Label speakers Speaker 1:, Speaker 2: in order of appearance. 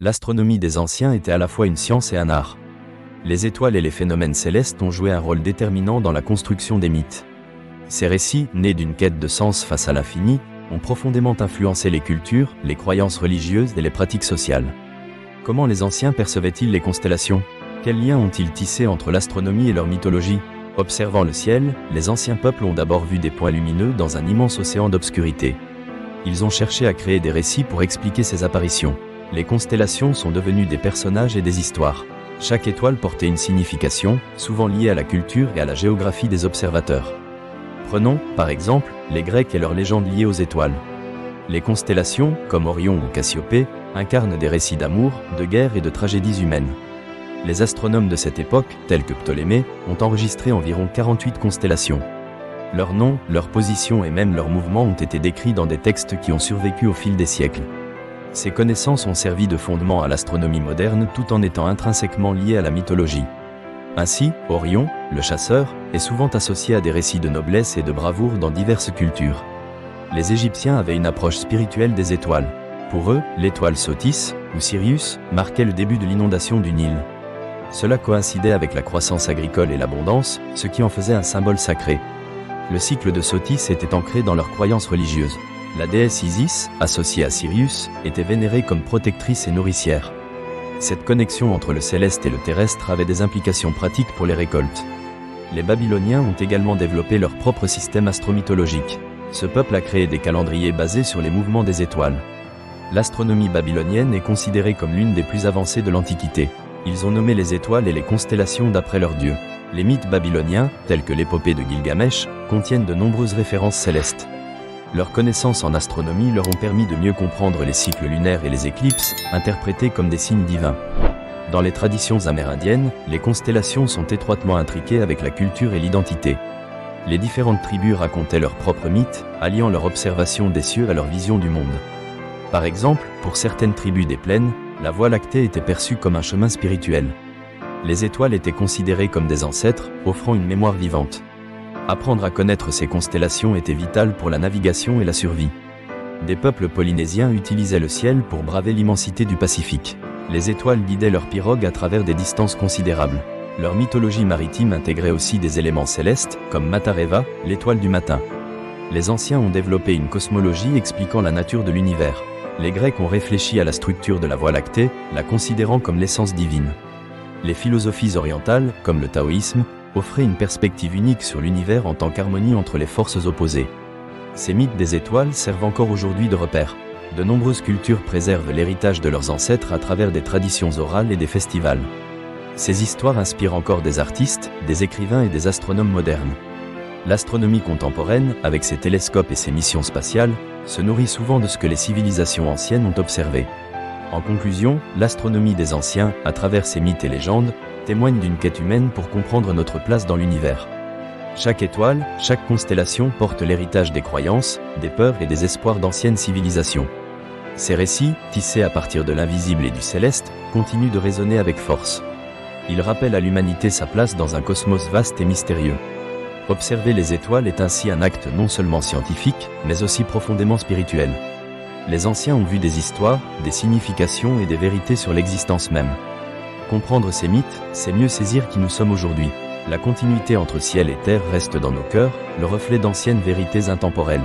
Speaker 1: L'astronomie des anciens était à la fois une science et un art. Les étoiles et les phénomènes célestes ont joué un rôle déterminant dans la construction des mythes. Ces récits, nés d'une quête de sens face à l'infini, ont profondément influencé les cultures, les croyances religieuses et les pratiques sociales. Comment les anciens percevaient-ils les constellations? Quels liens ont-ils tissés entre l'astronomie et leur mythologie? Observant le ciel, les anciens peuples ont d'abord vu des points lumineux dans un immense océan d'obscurité. Ils ont cherché à créer des récits pour expliquer ces apparitions. Les constellations sont devenues des personnages et des histoires. Chaque étoile portait une signification, souvent liée à la culture et à la géographie des observateurs. Prenons, par exemple, les Grecs et leurs légendes liées aux étoiles. Les constellations, comme Orion ou Cassiopée, incarnent des récits d'amour, de guerre et de tragédies humaines. Les astronomes de cette époque, tels que Ptolémée, ont enregistré environ 48 constellations. Leurs noms, leurs positions et même leurs mouvements ont été décrits dans des textes qui ont survécu au fil des siècles. Ces connaissances ont servi de fondement à l'astronomie moderne tout en étant intrinsèquement liées à la mythologie. Ainsi, Orion, le chasseur, est souvent associé à des récits de noblesse et de bravoure dans diverses cultures. Les Égyptiens avaient une approche spirituelle des étoiles. Pour eux, l'étoile Sothis, ou Sirius, marquait le début de l'inondation du Nil. Cela coïncidait avec la croissance agricole et l'abondance, ce qui en faisait un symbole sacré. Le cycle de Sothis était ancré dans leurs croyances religieuses. La déesse Isis, associée à Sirius, était vénérée comme protectrice et nourricière. Cette connexion entre le céleste et le terrestre avait des implications pratiques pour les récoltes. Les Babyloniens ont également développé leur propre système astromythologique. Ce peuple a créé des calendriers basés sur les mouvements des étoiles. L'astronomie babylonienne est considérée comme l'une des plus avancées de l'Antiquité. Ils ont nommé les étoiles et les constellations d'après leurs dieux. Les mythes babyloniens, tels que l'épopée de Gilgamesh, contiennent de nombreuses références célestes. Leurs connaissances en astronomie leur ont permis de mieux comprendre les cycles lunaires et les éclipses, interprétés comme des signes divins. Dans les traditions amérindiennes, les constellations sont étroitement intriquées avec la culture et l'identité. Les différentes tribus racontaient leurs propres mythes, alliant leur observation des cieux à leur vision du monde. Par exemple, pour certaines tribus des plaines, la Voie lactée était perçue comme un chemin spirituel. Les étoiles étaient considérées comme des ancêtres, offrant une mémoire vivante. Apprendre à connaître ces constellations était vital pour la navigation et la survie. Des peuples polynésiens utilisaient le ciel pour braver l'immensité du Pacifique. Les étoiles guidaient leurs pirogues à travers des distances considérables. Leur mythologie maritime intégrait aussi des éléments célestes, comme Matareva, l'étoile du matin. Les anciens ont développé une cosmologie expliquant la nature de l'univers. Les Grecs ont réfléchi à la structure de la Voie lactée, la considérant comme l'essence divine. Les philosophies orientales, comme le taoïsme, offraient une perspective unique sur l'univers en tant qu'harmonie entre les forces opposées. Ces mythes des étoiles servent encore aujourd'hui de repères. De nombreuses cultures préservent l'héritage de leurs ancêtres à travers des traditions orales et des festivals. Ces histoires inspirent encore des artistes, des écrivains et des astronomes modernes. L'astronomie contemporaine, avec ses télescopes et ses missions spatiales, se nourrit souvent de ce que les civilisations anciennes ont observé. En conclusion, l'astronomie des anciens, à travers ses mythes et légendes, témoigne d'une quête humaine pour comprendre notre place dans l'univers. Chaque étoile, chaque constellation porte l'héritage des croyances, des peurs et des espoirs d'anciennes civilisations. Ces récits, tissés à partir de l'invisible et du céleste, continuent de résonner avec force. Ils rappellent à l'humanité sa place dans un cosmos vaste et mystérieux. Observer les étoiles est ainsi un acte non seulement scientifique, mais aussi profondément spirituel. Les anciens ont vu des histoires, des significations et des vérités sur l'existence même. Comprendre ces mythes, c'est mieux saisir qui nous sommes aujourd'hui. La continuité entre ciel et terre reste dans nos cœurs, le reflet d'anciennes vérités intemporelles.